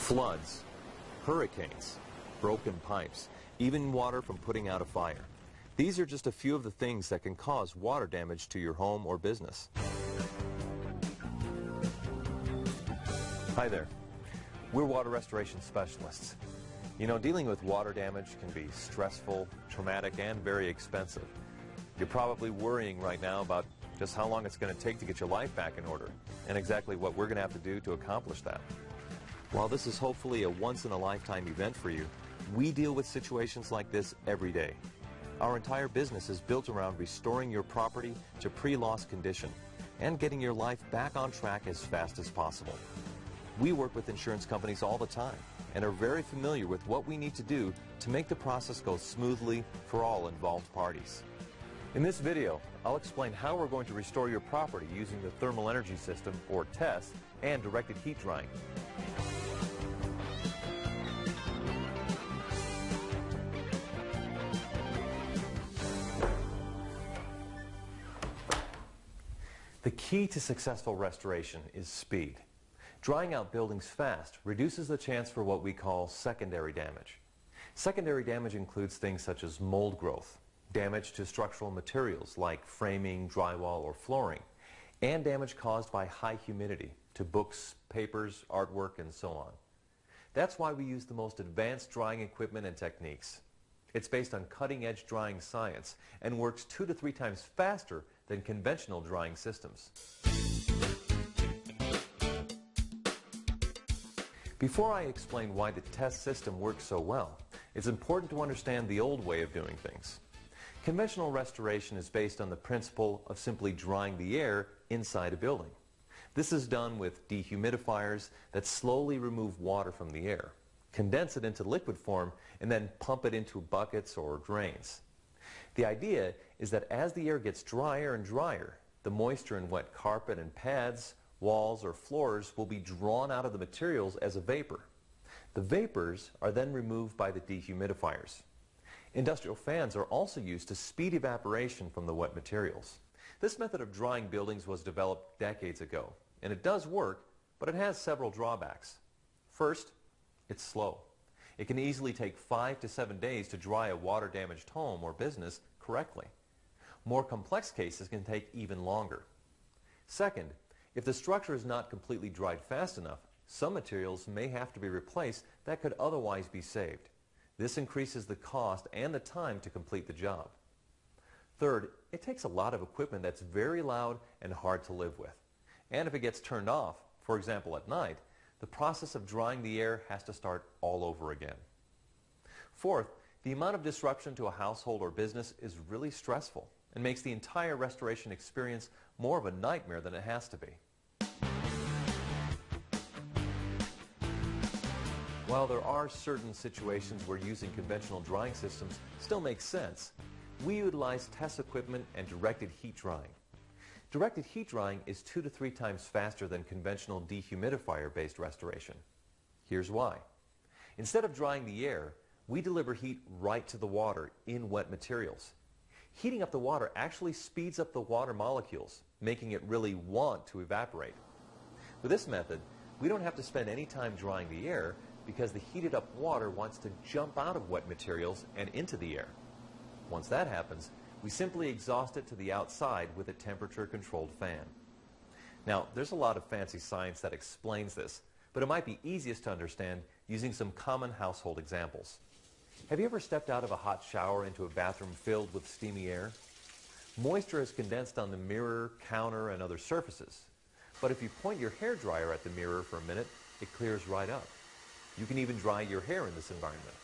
Floods, hurricanes, broken pipes, even water from putting out a fire. These are just a few of the things that can cause water damage to your home or business. Hi there. We're water restoration specialists. You know, dealing with water damage can be stressful, traumatic, and very expensive. You're probably worrying right now about just how long it's going to take to get your life back in order, and exactly what we're going to have to do to accomplish that. While this is hopefully a once-in-a-lifetime event for you, we deal with situations like this every day. Our entire business is built around restoring your property to pre-loss condition and getting your life back on track as fast as possible. We work with insurance companies all the time and are very familiar with what we need to do to make the process go smoothly for all involved parties. In this video, I'll explain how we're going to restore your property using the thermal energy system, or TES, and directed heat drying. The key to successful restoration is speed. Drying out buildings fast reduces the chance for what we call secondary damage. Secondary damage includes things such as mold growth, damage to structural materials like framing, drywall, or flooring, and damage caused by high humidity to books, papers, artwork, and so on. That's why we use the most advanced drying equipment and techniques. It's based on cutting-edge drying science and works 2 to 3 times faster than conventional drying systems. Before I explain why the TES system works so well, it's important to understand the old way of doing things. Conventional restoration is based on the principle of simply drying the air inside a building. This is done with dehumidifiers that slowly remove water from the air, condense it into liquid form, and then pump it into buckets or drains. The idea is that as the air gets drier and drier, the moisture in wet carpet and pads, walls, or floors will be drawn out of the materials as a vapor. The vapors are then removed by the dehumidifiers. Industrial fans are also used to speed evaporation from the wet materials. This method of drying buildings was developed decades ago, and it does work, but it has several drawbacks. First, it's slow. It can easily take 5 to 7 days to dry a water-damaged home or business correctly. More complex cases can take even longer. Second, if the structure is not completely dried fast enough, some materials may have to be replaced that could otherwise be saved. This increases the cost and the time to complete the job. Third, it takes a lot of equipment that's very loud and hard to live with. And if it gets turned off, for example at night, the process of drying the air has to start all over again. Fourth, the amount of disruption to a household or business is really stressful and makes the entire restoration experience more of a nightmare than it has to be. While there are certain situations where using conventional drying systems still makes sense, we utilize TES equipment and directed heat drying. Directed heat drying is 2 to 3 times faster than conventional dehumidifier-based restoration. Here's why. Instead of drying the air, we deliver heat right to the water in wet materials. Heating up the water actually speeds up the water molecules, making it really want to evaporate. With this method, we don't have to spend any time drying the air because the heated up water wants to jump out of wet materials and into the air. Once that happens, we simply exhaust it to the outside with a temperature-controlled fan. Now, there's a lot of fancy science that explains this, but it might be easiest to understand using some common household examples. Have you ever stepped out of a hot shower into a bathroom filled with steamy air? Moisture is condensed on the mirror, counter, and other surfaces. But if you point your hairdryer at the mirror for a minute, it clears right up. You can even dry your hair in this environment.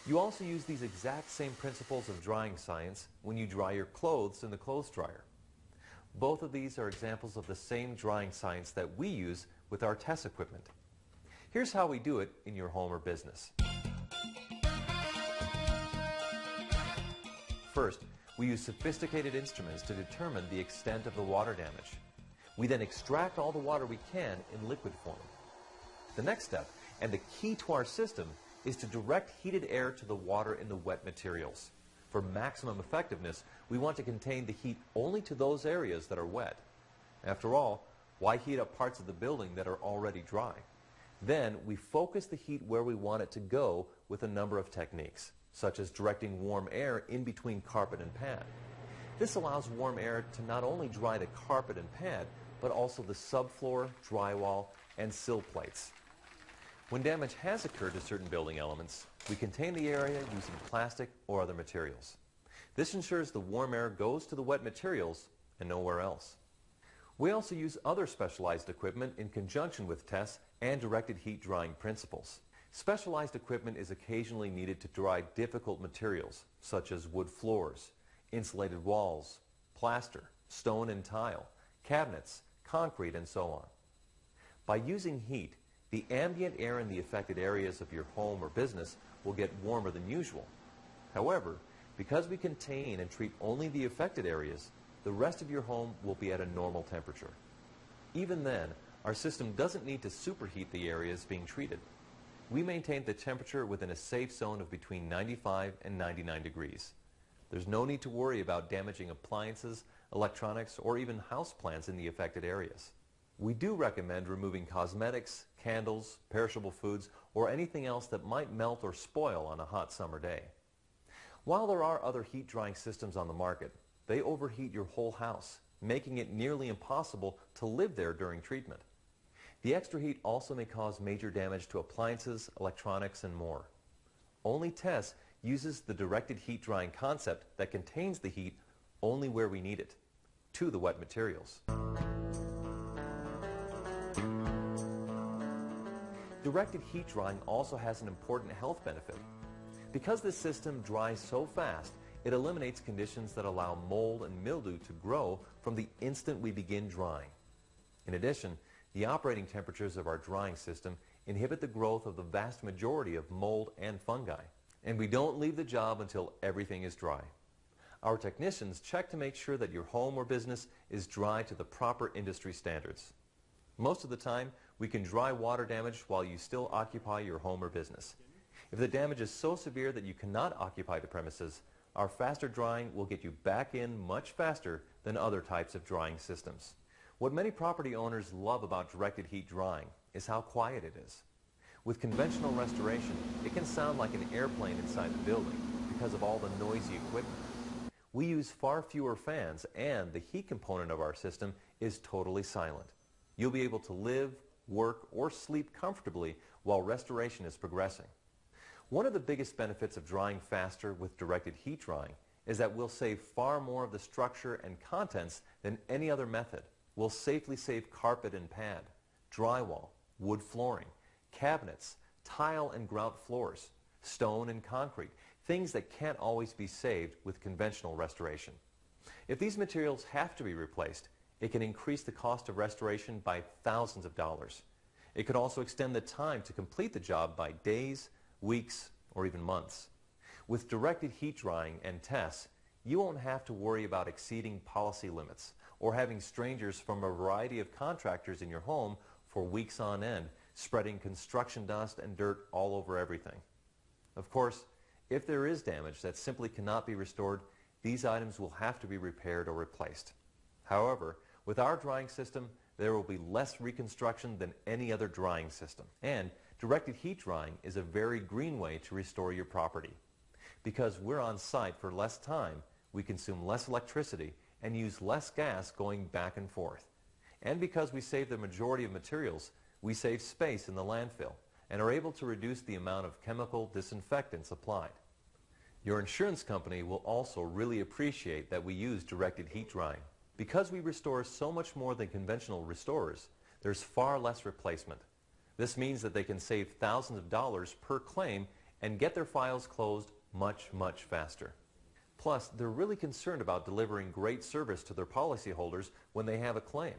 You also use these exact same principles of drying science when you dry your clothes in the clothes dryer. Both of these are examples of the same drying science that we use with our TES equipment. Here's how we do it in your home or business. First, we use sophisticated instruments to determine the extent of the water damage. We then extract all the water we can in liquid form. The next step, and the key to our system, is to direct heated air to the water in the wet materials. For maximum effectiveness, we want to contain the heat only to those areas that are wet. After all, why heat up parts of the building that are already dry? Then we focus the heat where we want it to go with a number of techniques, such as directing warm air in between carpet and pad. This allows warm air to not only dry the carpet and pad, but also the subfloor, drywall, and sill plates. When damage has occurred to certain building elements, we contain the area using plastic or other materials. This ensures the warm air goes to the wet materials and nowhere else. We also use other specialized equipment in conjunction with TES and directed heat drying principles. Specialized equipment is occasionally needed to dry difficult materials, such as wood floors, insulated walls, plaster, stone and tile, cabinets, concrete, and so on. By using heat, the ambient air in the affected areas of your home or business will get warmer than usual. However, because we contain and treat only the affected areas, the rest of your home will be at a normal temperature. Even then, our system doesn't need to superheat the areas being treated. We maintain the temperature within a safe zone of between 95 and 99 degrees. There's no need to worry about damaging appliances, electronics, or even houseplants in the affected areas. We do recommend removing cosmetics, candles, perishable foods, or anything else that might melt or spoil on a hot summer day. While there are other heat drying systems on the market, they overheat your whole house, making it nearly impossible to live there during treatment. The extra heat also may cause major damage to appliances, electronics, and more. Only TES uses the directed heat drying concept that contains the heat only where we need it, to the wet materials. Directed heat drying also has an important health benefit. Because this system dries so fast, it eliminates conditions that allow mold and mildew to grow from the instant we begin drying. In addition, the operating temperatures of our drying system inhibit the growth of the vast majority of mold and fungi. And we don't leave the job until everything is dry. Our technicians check to make sure that your home or business is dry to the proper industry standards. Most of the time, we can dry water damage while you still occupy your home or business. If the damage is so severe that you cannot occupy the premises, our faster drying will get you back in much faster than other types of drying systems. What many property owners love about directed heat drying is how quiet it is. With conventional restoration, it can sound like an airplane inside the building because of all the noisy equipment. We use far fewer fans, and the heat component of our system is totally silent. You'll be able to live, work, or sleep comfortably while restoration is progressing. One of the biggest benefits of drying faster with directed heat drying is that we'll save far more of the structure and contents than any other method. We'll safely save carpet and pad, drywall, wood flooring, cabinets, tile and grout floors, stone and concrete, things that can't always be saved with conventional restoration. If these materials have to be replaced, it can increase the cost of restoration by thousands of dollars. It could also extend the time to complete the job by days, weeks, or even months. With directed heat drying and TES, you won't have to worry about exceeding policy limits or having strangers from a variety of contractors in your home for weeks on end, spreading construction dust and dirt all over everything. Of course, if there is damage that simply cannot be restored, these items will have to be repaired or replaced. However, with our drying system, there will be less reconstruction than any other drying system. And directed heat drying is a very green way to restore your property. Because we're on site for less time, we consume less electricity and use less gas going back and forth. And because we save the majority of materials, we save space in the landfill and are able to reduce the amount of chemical disinfectants applied. Your insurance company will also really appreciate that we use directed heat drying. Because we restore so much more than conventional restorers, there's far less replacement. This means that they can save thousands of dollars per claim and get their files closed much, much faster. Plus, they're really concerned about delivering great service to their policyholders when they have a claim.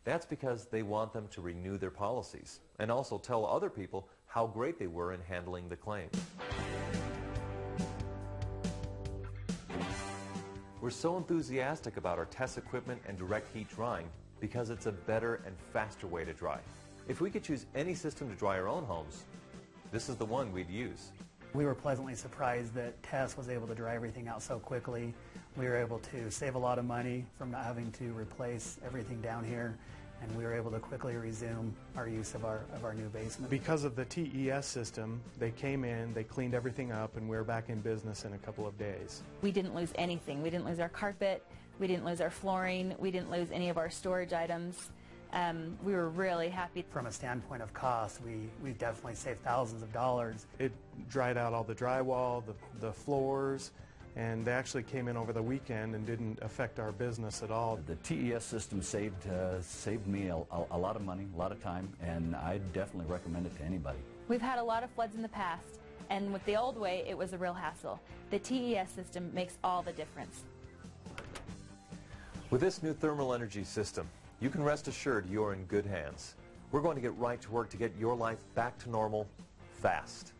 That's because they want them to renew their policies and also tell other people how great they were in handling the claim. We're so enthusiastic about our TES equipment and direct heat drying because it's a better and faster way to dry. If we could choose any system to dry our own homes, this is the one we'd use. We were pleasantly surprised that TES was able to dry everything out so quickly. We were able to save a lot of money from not having to replace everything down here, and we were able to quickly resume our use of our new basement. Because of the TES system, they came in, they cleaned everything up, and we're back in business in a couple of days. We didn't lose anything. We didn't lose our carpet, we didn't lose our flooring, we didn't lose any of our storage items. We were really happy. From a standpoint of cost, we definitely saved thousands of dollars. It dried out all the drywall, the floors, and they actually came in over the weekend and didn't affect our business at all. The TES system saved me a lot of money, a lot of time, and I definitely recommend it to anybody. We've had a lot of floods in the past, and with the old way, it was a real hassle. The TES system makes all the difference. With this new thermal energy system, you can rest assured you're in good hands. We're going to get right to work to get your life back to normal fast.